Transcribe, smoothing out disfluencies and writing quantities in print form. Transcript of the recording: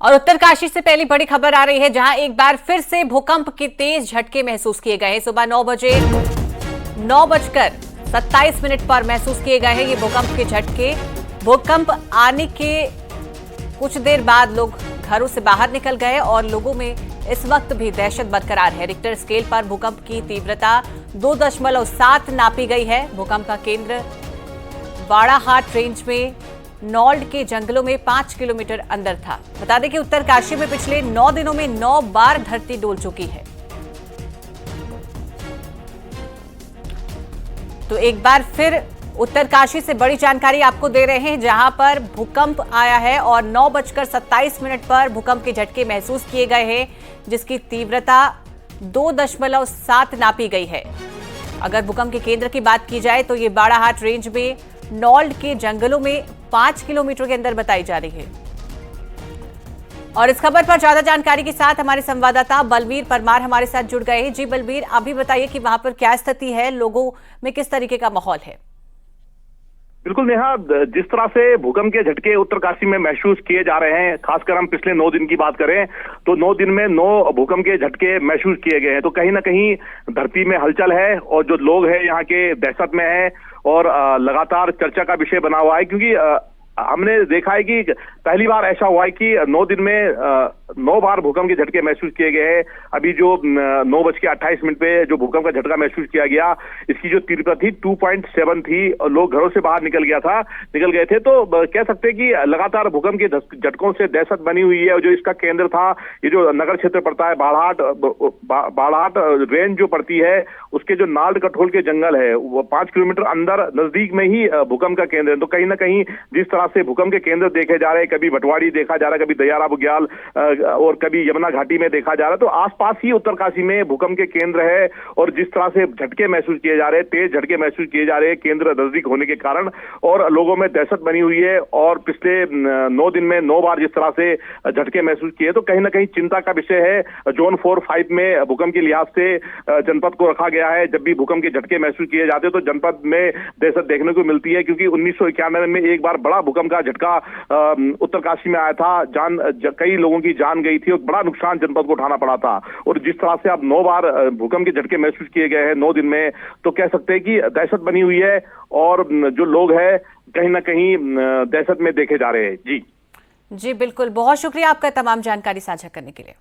और उत्तरकाशी से पहली बड़ी खबर आ रही है, जहां एक बार फिर से भूकंप के तेज झटके महसूस किए गए हैं। सुबह 9:27 पर महसूस किए गए हैं ये भूकंप के झटके। भूकंप आने के कुछ देर बाद लोग घरों से बाहर निकल गए और लोगों में इस वक्त भी दहशत बरकरार है। रिक्टर स्केल पर भूकंप की तीव्रता 2.7 नापी गई है। भूकंप का केंद्र बाड़ाहाट रेंज में नौल्ड के जंगलों में 5 किलोमीटर अंदर था। बता दें कि उत्तरकाशी में पिछले 9 दिनों में 9 बार धरती डोल चुकी है। तो एक बार फिर उत्तरकाशी से बड़ी जानकारी आपको दे रहे हैं, जहां पर भूकंप आया है और 9:27 पर भूकंप के झटके महसूस किए गए हैं, जिसकी तीव्रता 2.7 नापी गई है। अगर भूकंप के केंद्र की बात की जाए तो ये बाड़ाहाट रेंज में नौल्ड के जंगलों में 5 किलोमीटर के अंदर बताई जा रही है। और इस खबर पर ज्यादा जानकारी के साथ हमारे संवाददाता बलवीर परमार हमारे साथ जुड़ गए हैं। जी बलवीर, अभी बताइए कि वहां पर क्या स्थिति है, लोगों में किस तरीके का माहौल है? बिल्कुल नेहा, जिस तरह से भूकंप के झटके उत्तरकाशी में महसूस किए जा रहे हैं, खासकर हम पिछले 9 दिन की बात करें तो 9 दिन में 9 भूकंप के झटके महसूस किए गए हैं। तो कहीं ना कहीं धरती में हलचल है और जो लोग हैं यहाँ के दहशत में है और लगातार चर्चा का विषय बना हुआ है, क्योंकि हमने देखा है कि पहली बार ऐसा हुआ है कि 9 दिन में 9 बार भूकंप के झटके महसूस किए गए हैं। अभी जो 9:28 पे जो भूकंप का झटका महसूस किया गया, इसकी जो तीव्रता थी 2.7 थी और लोग घरों से बाहर निकल गए थे। तो कह सकते हैं कि लगातार भूकंप के झटकों से दहशत बनी हुई है। और जो इसका केंद्र था, ये जो नगर क्षेत्र पड़ता है बाड़ाहाट रेंज जो पड़ती है, उसके जो नाल्ड कठोल के जंगल है वो 5 किलोमीटर अंदर नजदीक में ही भूकंप का केंद्र है। तो कहीं ना कहीं जिस तरह से भूकंप के केंद्र देखे जा रहे हैं, कभी भटवाड़ी देखा जा रहा है, कभी दयारा बुग्याल और कभी यमुना घाटी में देखा जा रहा है, तो आसपास ही उत्तरकाशी में भूकंप के केंद्र है। और जिस तरह से झटके महसूस किए जा रहे हैं, तेज झटके महसूस किए जा रहे हैं केंद्र नजदीक होने के कारण, और लोगों में दहशत बनी हुई है। और पिछले 9 दिन में 9 बार जिस तरह से झटके महसूस किए, तो कहीं ना कहीं चिंता का विषय है। जोन 4-5 में भूकंप के लिहाज से जनपद को रखा गया है। जब भी भूकंप के झटके महसूस किए जाते हैं तो जनपद में दहशत देखने को मिलती है, क्योंकि 1991 में एक बार बड़ा भूकंप का झटका उत्तरकाशी में आया था। कई लोगों की जान गई थी और बड़ा नुकसान जनपद को उठाना पड़ा था। और जिस तरह से अब 9 बार भूकंप के झटके महसूस किए गए हैं 9 दिन में, तो कह सकते हैं कि दहशत बनी हुई है और जो लोग हैं कहीं ना कहीं दहशत में देखे जा रहे हैं। जी बिल्कुल, बहुत शुक्रिया आपका तमाम जानकारी साझा करने के लिए।